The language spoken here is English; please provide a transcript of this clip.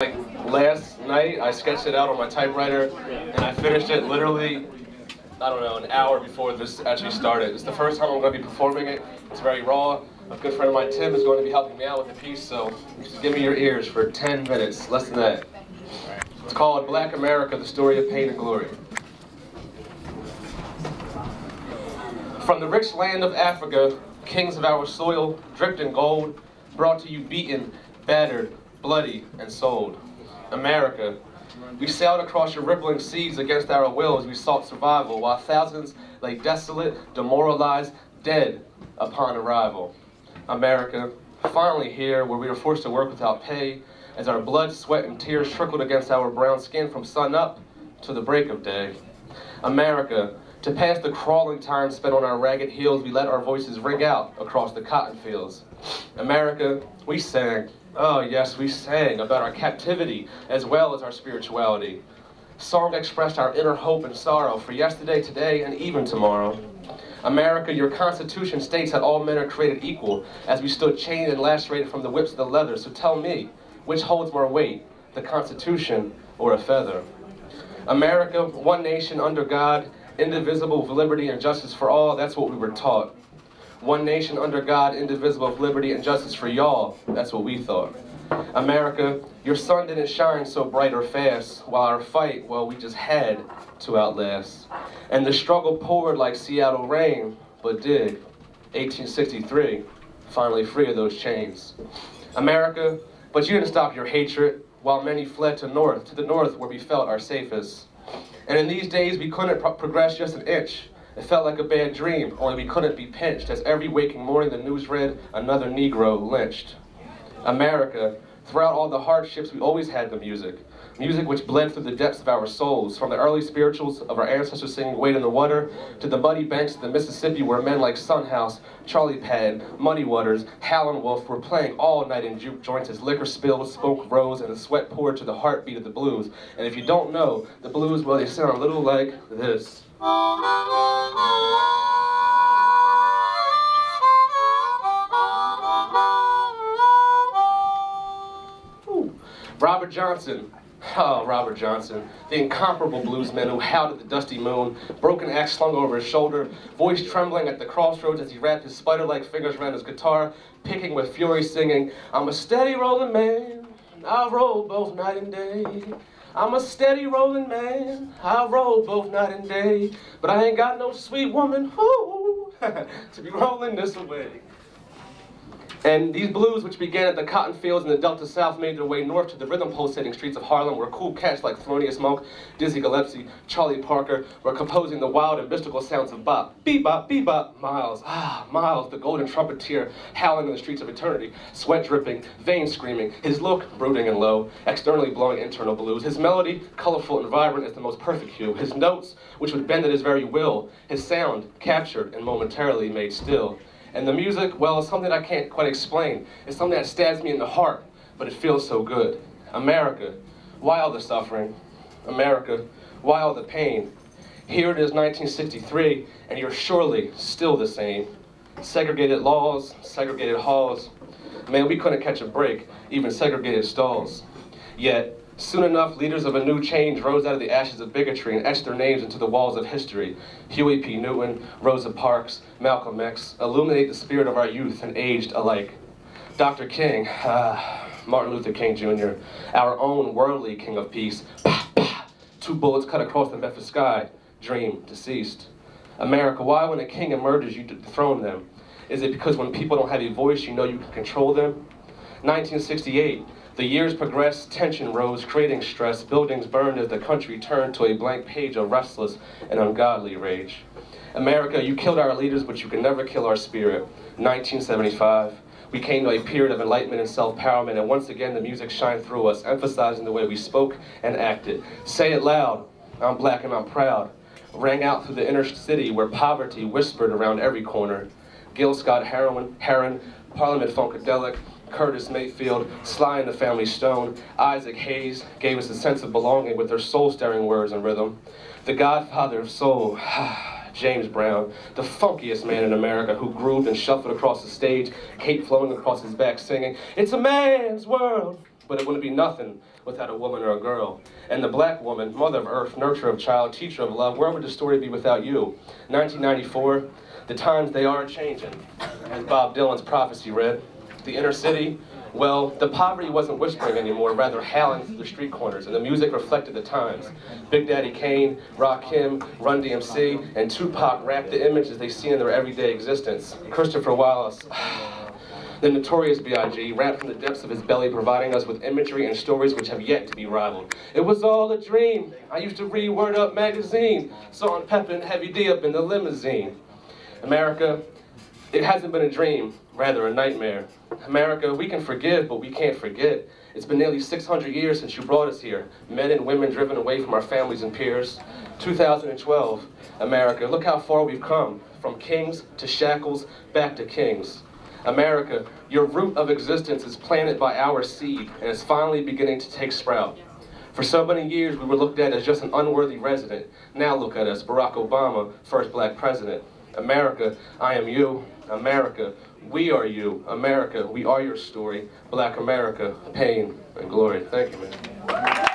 Like last night, I sketched it out on my typewriter, and I finished it literally, I don't know, an hour before this actually started. It's the first time I'm going to be performing it. It's very raw. A good friend of mine, Tim, is going to be helping me out with the piece, so just give me your ears for 10 minutes, less than that. It's called Black America, the Story of Pain and Glory. From the rich land of Africa, kings of our soil, dripped in gold, brought to you beaten, battered, bloody, and sold. America, we sailed across your rippling seas against our will as we sought survival, while thousands lay desolate, demoralized, dead upon arrival. America, finally here where we were forced to work without pay, as our blood, sweat, and tears trickled against our brown skin from sun up to the break of day. America, to pass the crawling time spent on our ragged heels, we let our voices ring out across the cotton fields. America, we sang, oh yes, we sang about our captivity as well as our spirituality. Song expressed our inner hope and sorrow for yesterday, today, and even tomorrow. America, your Constitution states that all men are created equal, as we stood chained and lacerated from the whips of the leather. So tell me, which holds more weight, the Constitution or a feather? America, one nation under God, indivisible with liberty and justice for all, that's what we were taught. One nation under God, indivisible with liberty and justice for y'all, that's what we thought. America, your sun didn't shine so bright or fast, while our fight, well, we just had to outlast. And the struggle poured like Seattle rain, but did, 1863, finally free of those chains. America, but you didn't stop your hatred, while many fled to the north where we felt our safest. And in these days, we couldn't progress just an inch. It felt like a bad dream, only we couldn't be pinched, as every waking morning the news read, another Negro lynched. America, throughout all the hardships, we always had the music. Music which bled through the depths of our souls, from the early spirituals of our ancestors singing Wade in the Water, to the muddy banks of the Mississippi where men like Sunhouse, Charlie Patton, Muddy Waters, Howlin' Wolf were playing all night in juke joints as liquor spilled, smoke rose, and the sweat poured to the heartbeat of the blues. And if you don't know, the blues, well, they sound a little like this. Robert Johnson. Oh, Robert Johnson, the incomparable bluesman who howled at the dusty moon, broken axe slung over his shoulder, voice trembling at the crossroads as he wrapped his spider-like fingers around his guitar, picking with fury, singing, I'm a steady rolling man, I roll both night and day. I'm a steady rolling man, I roll both night and day, but I ain't got no sweet woman, whoo, to be rolling this away. And these blues, which began at the cotton fields in the Delta South, made their way north to the rhythm-pulsating streets of Harlem, where cool cats like Thelonious Monk, Dizzy Gillespie, Charlie Parker were composing the wild and mystical sounds of bop, bebop, bebop. Miles, Miles, the golden trumpeter, howling in the streets of eternity, sweat dripping, veins screaming, his look brooding and low, externally blowing internal blues, his melody, colorful and vibrant as the most perfect hue, his notes, which would bend at his very will, his sound, captured and momentarily made still. And the music, well, it's something I can't quite explain. It's something that stabs me in the heart, but it feels so good. America, why all the suffering? America, why all the pain? Here it is 1963, and you're surely still the same. Segregated laws, segregated halls. Man, we couldn't catch a break, even segregated stalls. Yet, soon enough, leaders of a new change rose out of the ashes of bigotry and etched their names into the walls of history. Huey P. Newton, Rosa Parks, Malcolm X, illuminate the spirit of our youth and aged alike. Dr. King, Martin Luther King Jr., our own worldly king of peace. Bah, bah, 2 bullets cut across the Memphis sky, dream deceased. America, why when a king emerges you dethrone them? Is it because when people don't have a voice you know you can control them? 1968. The years progressed, tension rose, creating stress, buildings burned as the country turned to a blank page of restless and ungodly rage. America, you killed our leaders, but you can never kill our spirit. 1975, we came to a period of enlightenment and self-empowerment, and once again the music shined through us, emphasizing the way we spoke and acted. Say it loud, I'm black and I'm proud. Rang out through the inner city where poverty whispered around every corner. Gil Scott-Heron, Parliament Funkadelic, Curtis Mayfield, Sly and the Family Stone, Isaac Hayes gave us a sense of belonging with their soul-stirring words and rhythm. The godfather of soul, James Brown, the funkiest man in America, who grooved and shuffled across the stage, cape flowing across his back singing, "It's a man's world," but it wouldn't be nothing without a woman or a girl. And the black woman, mother of earth, nurturer of child, teacher of love, where would the story be without you? 1994, the times they are changing, as Bob Dylan's prophecy read. The inner city, well, the poverty wasn't whispering anymore, rather howling through the street corners, and the music reflected the times. Big Daddy Kane, Rakim, Run DMC, and Tupac rapped the images they see in their everyday existence. Christopher Wallace, the notorious B.I.G., rapped from the depths of his belly, providing us with imagery and stories which have yet to be rivaled. It was all a dream. I used to read Word Up magazine, saw Pepper and Heavy D up in the limousine. America, it hasn't been a dream, rather a nightmare. America, we can forgive, but we can't forget. It's been nearly 600 years since you brought us here, men and women driven away from our families and peers. 2012, America, look how far we've come, from kings to shackles, back to kings. America, your root of existence is planted by our seed, and is finally beginning to take sprout. For so many years, we were looked at as just an unworthy resident. Now look at us, Barack Obama, first black president. America, I am you. America, we are you. America, we are your story. Black America, pain and glory. Thank you, man.